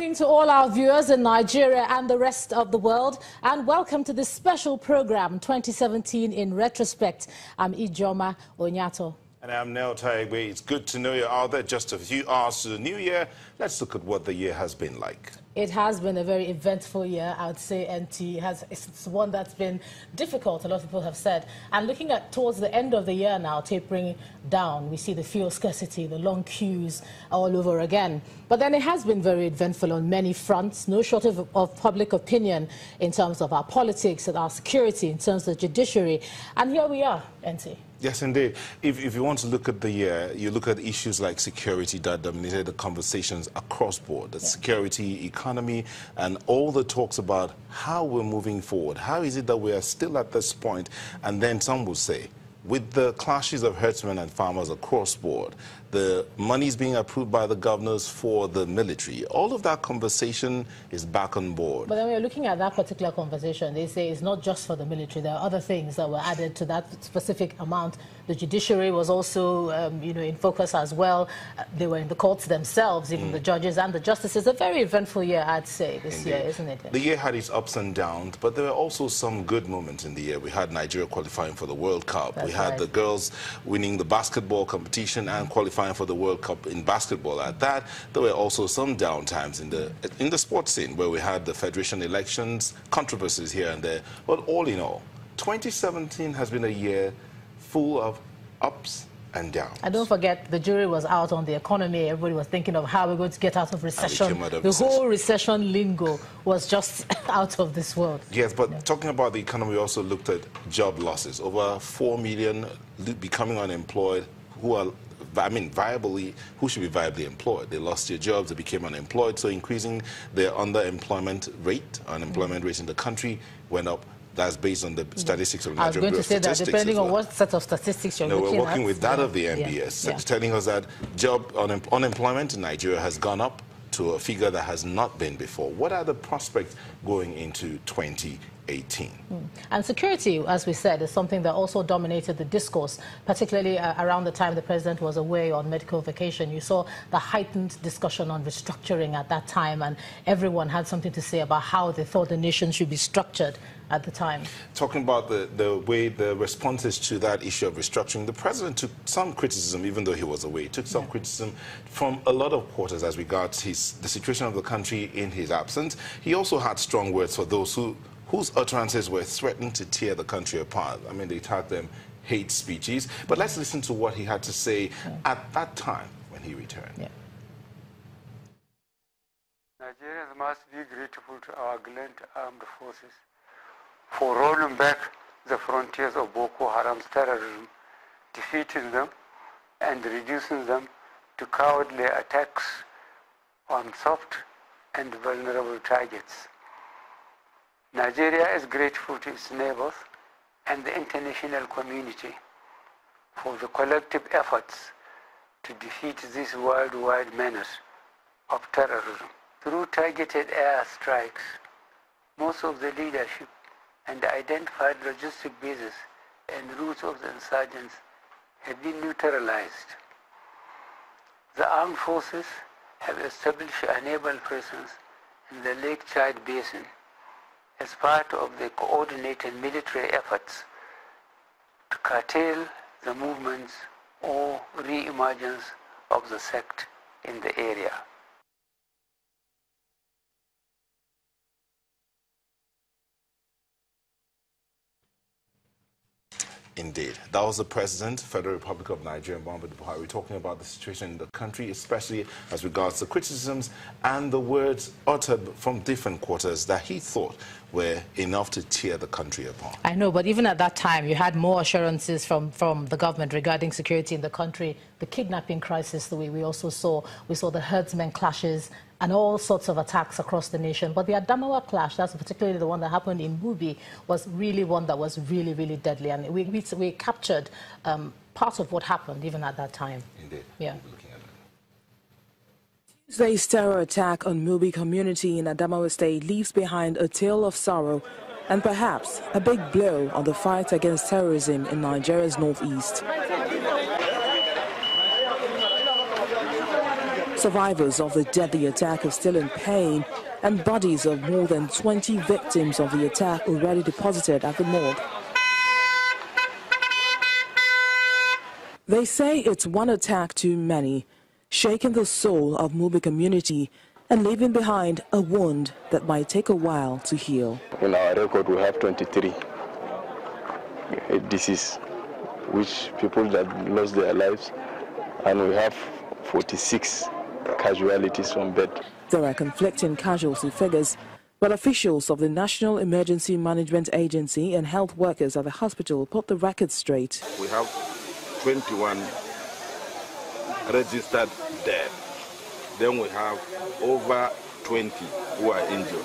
evening to all our viewers in Nigeria and the rest of the world, and welcome to this special program 2017 in Retrospect. I'm Ijoma Onyato. And I'm Nel Taigwe. It's good to know you're out there. Just a few hours to the new year. Let's look at what the year has been like. It has been a very eventful year, I would say, NT. It's one that's been difficult, a lot of people have said. And looking at towards the end of the year now, tapering down, we see the fuel scarcity, the long queues all over again. But then it has been very eventful on many fronts, no shortage of public opinion in terms of our politics and our security, in terms of the judiciary. And here we are, NT. Yes, indeed. If you want to look at the year, you look at issues like security that dominated the conversations across board, the security, economy, and all the talks about how we're moving forward. How is it that we are still at this point? And then some will say, with the clashes of herdsmen and farmers across board, the monies being approved by the governors for the military, all of that conversation is back on board. But then we're looking at that particular conversation. They say it's not just for the military. There are other things that were added to that specific amount. The judiciary was also, in focus as well. They were in the courts themselves, even the judges and the justices. A very eventful year, I'd say, this year, isn't it? The year had its ups and downs, but there were also some good moments in the year. We had Nigeria qualifying for the World Cup. We had the girls winning the basketball competition and qualifying for the World Cup in basketball. At that, there were also some downtimes in the sports scene, where we had the federation elections, controversies here and there. But all in all, 2017 has been a year full of ups and downs. And don't forget, the jury was out on the economy. Everybody was thinking of how we're going to get out of recession. Whole recession lingo was just out of this world. Yes, but talking about the economy, we also looked at job losses. Over 4 million becoming unemployed who are who should be viably employed. They lost their jobs, they became unemployed, so increasing their unemployment rate in the country went up. That's based on the statistics of Nigeria. I was going to say that depending on what set of statistics you're looking at. We're working with that of the NBS, telling us that unemployment in Nigeria has gone up to a figure that has not been before. What are the prospects going into 2018? And security, as we said, is something that also dominated the discourse, particularly around the time the president was away on medical vacation. You saw the heightened discussion on restructuring at that time, and everyone had something to say about how they thought the nation should be structured at the time. Talking about the way the responses to that issue of restructuring, the president took some criticism, even though he was away. He took some criticism from a lot of quarters as regards the situation of the country in his absence. He also had strong words for those whose utterances were threatening to tear the country apart. I mean, they tagged them hate speeches. But let's listen to what he had to say at that time when he returned. Nigerians must be grateful to our gallant armed forces for rolling back the frontiers of Boko Haram's terrorism, defeating them and reducing them to cowardly attacks on soft and vulnerable targets. Nigeria is grateful to its neighbors and the international community for the collective efforts to defeat this worldwide menace of terrorism. Through targeted air strikes, most of the leadership and the identified logistic bases and routes of the insurgents have been neutralized. The armed forces have established a naval presence in the Lake Chad Basin as part of the coordinated military efforts to curtail the movements or re-emergence of the sect in the area. Indeed. That was the President, Federal Republic of Nigeria, Muhammadu Buhari, talking about the situation in the country, especially as regards the criticisms and the words uttered from different quarters that he thought were enough to tear the country apart. I know, but even at that time, you had more assurances from the government regarding security in the country, the kidnapping crisis, the way we also saw. We saw the herdsmen clashes and all sorts of attacks across the nation. But the Adamawa clash, that's particularly the one that happened in Mubi, was really one that was really, really deadly. And we captured part of what happened even at that time. Indeed. Yeah. Tuesday's terror attack on Mubi community in Adamawa State leaves behind a tale of sorrow and perhaps a big blow on the fight against terrorism in Nigeria's northeast. Survivors of the deadly attack are still in pain, and bodies of more than 20 victims of the attack already deposited at the morgue. They say it's one attack too many, shaking the soul of Mubi community and leaving behind a wound that might take a while to heal. In our record, we have 23 disease, which people that lost their lives, and we have 46 casualties on bed. There are conflicting casualty figures, but officials of the National Emergency Management Agency and health workers at the hospital put the record straight. We have 21 registered dead. Then we have over 20 who are injured.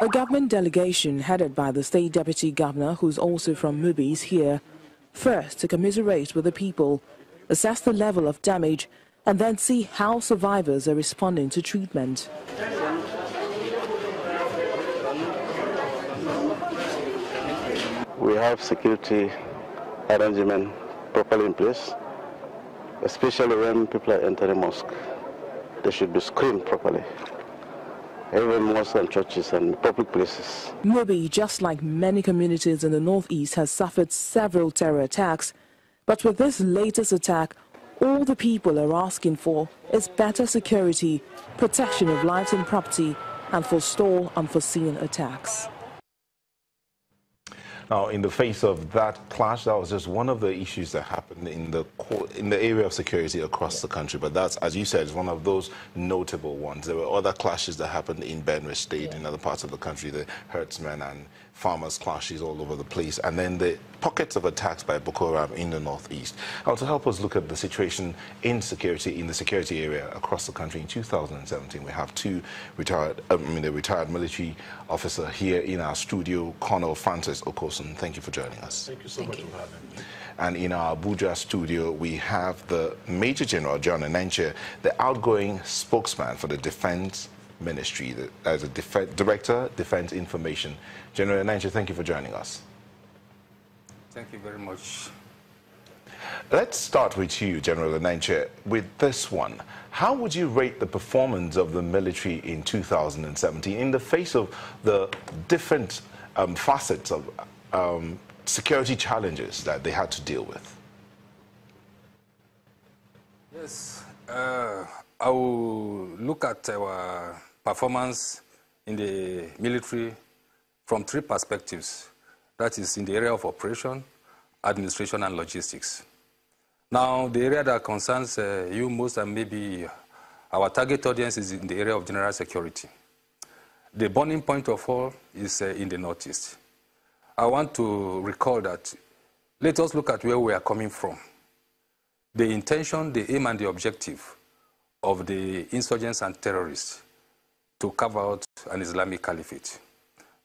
A government delegation headed by the State Deputy Governor, who's also from Mubi, is here, first to commiserate with the people, assess the level of damage, and then see how survivors are responding to treatment. We have security arrangement properly in place, especially when people are entering mosque. They should be screened properly, even mosques and churches and public places. Mubi, just like many communities in the northeast, has suffered several terror attacks, but with this latest attack, all the people are asking for is better security, protection of lives and property, and forestall unforeseen attacks. Now, in the face of that clash, that was just one of the issues that happened in the area of security across the country. But that's, as you said, is one of those notable ones. There were other clashes that happened in Benue State, in other parts of the country, the herdsmen and farmers clashes all over the place, and then the pockets of attacks by Boko Haram in the northeast. Now, to help us look at the situation in the security area across the country in 2017, we have two retired military officer here in our studio, Colonel Francis Okosun. Thank you for joining us. Thank you so much for having me. And in our Abuja studio, we have the Major General John Enenche, the outgoing spokesman for the Defense Ministry, as a Director, Defense Information. General Enenche, thank you for joining us. Thank you very much. Let's start with you, General Enenche, with this one. How would you rate the performance of the military in 2017 in the face of the different facets of security challenges that they had to deal with? Yes, I will look at our performance in the military from three perspectives. That is in the area of operation, administration, and logistics. Now, the area that concerns you most and maybe our target audience is in the area of general security. The burning point of all is in the northeast. I want to recall that let us look at where we are coming from. The intention, the aim, and the objective of the insurgents and terrorists to carve out an Islamic caliphate.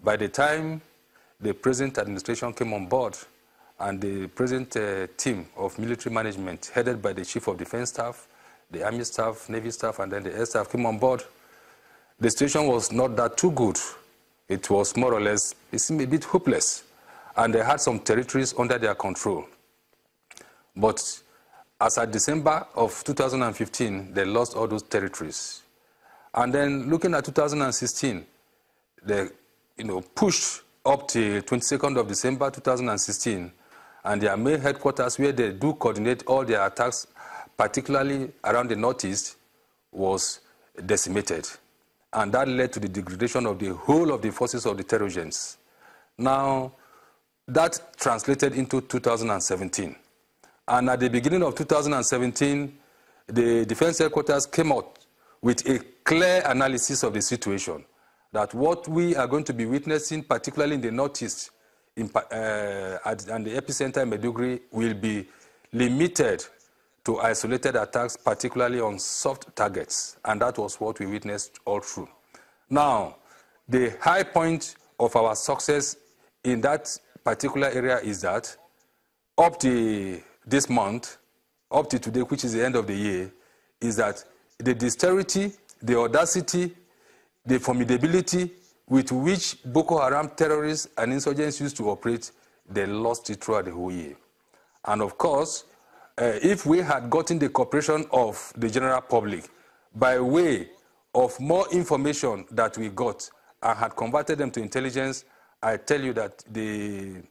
By the time the present administration came on board and the present team of military management headed by the Chief of Defense Staff, the Army Staff, Navy Staff, and then the Air Staff came on board, the situation was not that too good. It was more or less, it seemed a bit hopeless, and they had some territories under their control. But as at December of 2015, they lost all those territories. And then looking at 2016, they pushed up to 22nd of December 2016, and their main headquarters where they do coordinate all their attacks, particularly around the northeast, was decimated. And that led to the degradation of the whole of the forces of the terrorists. Now, that translated into 2017. And at the beginning of 2017, the defense headquarters came out with a clear analysis of the situation, that what we are going to be witnessing, particularly in the northeast, and the epicenter in Maiduguri, will be limited to isolated attacks, particularly on soft targets. And that was what we witnessed all through. Now, the high point of our success in that particular area is that up to this month, up to today, which is the end of the year, is that the dexterity, the audacity, the formidability with which Boko Haram terrorists and insurgents used to operate, they lost it throughout the whole year. And of course, if we had gotten the cooperation of the general public by way of more information that we got and had converted them to intelligence, I tell you that the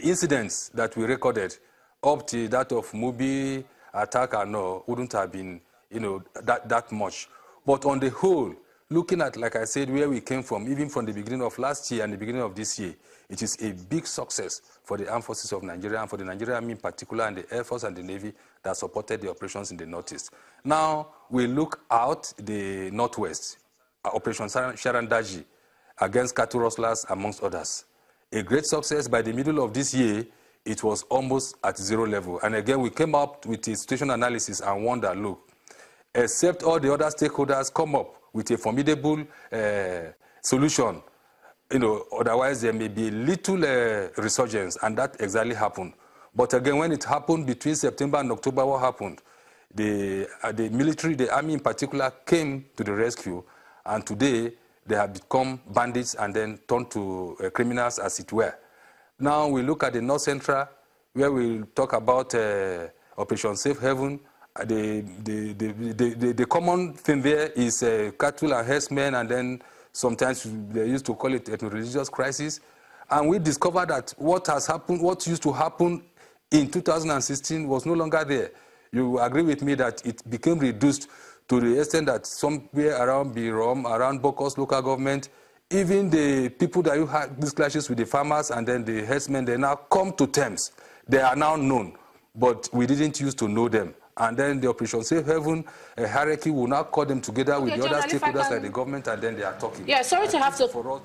incidents that we recorded up to that of Mubi attack and all wouldn't have been, that much. But on the whole, looking at, like I said, where we came from, even from the beginning of last year and the beginning of this year, it is a big success for the armed forces of Nigeria and for the Nigerian Army in particular and the Air Force and the Navy that supported the operations in the Northeast. Now, we look out the Northwest, Operation Sharandaji against cattle rustlers, amongst others. A great success. By the middle of this year, it was almost at zero level. And again, we came up with a situation analysis and wonder, look, except all the other stakeholders come up with a formidable solution, otherwise there may be little resurgence, and that exactly happened. But again, when it happened between September and October, what happened? The military, the army in particular, came to the rescue, and today they have become bandits and then turned to criminals, as it were. Now we look at the North Central, where we talk about Operation Safe Haven. The common thing there is cattle and herdsmen, and then sometimes they used to call it a religious crisis. And we discovered that what used to happen in 2016 was no longer there. You agree with me that it became reduced to the extent that somewhere around Birom, around Bokos local government, even the people that you had these clashes with the farmers and then the herdsmen, they now come to terms. They are now known, but we didn't used to know them. And then the Operation Safe Haven hierarchy will now call them together with the other stakeholders like the government, and then they are talking. Yeah, sorry to have to... For us,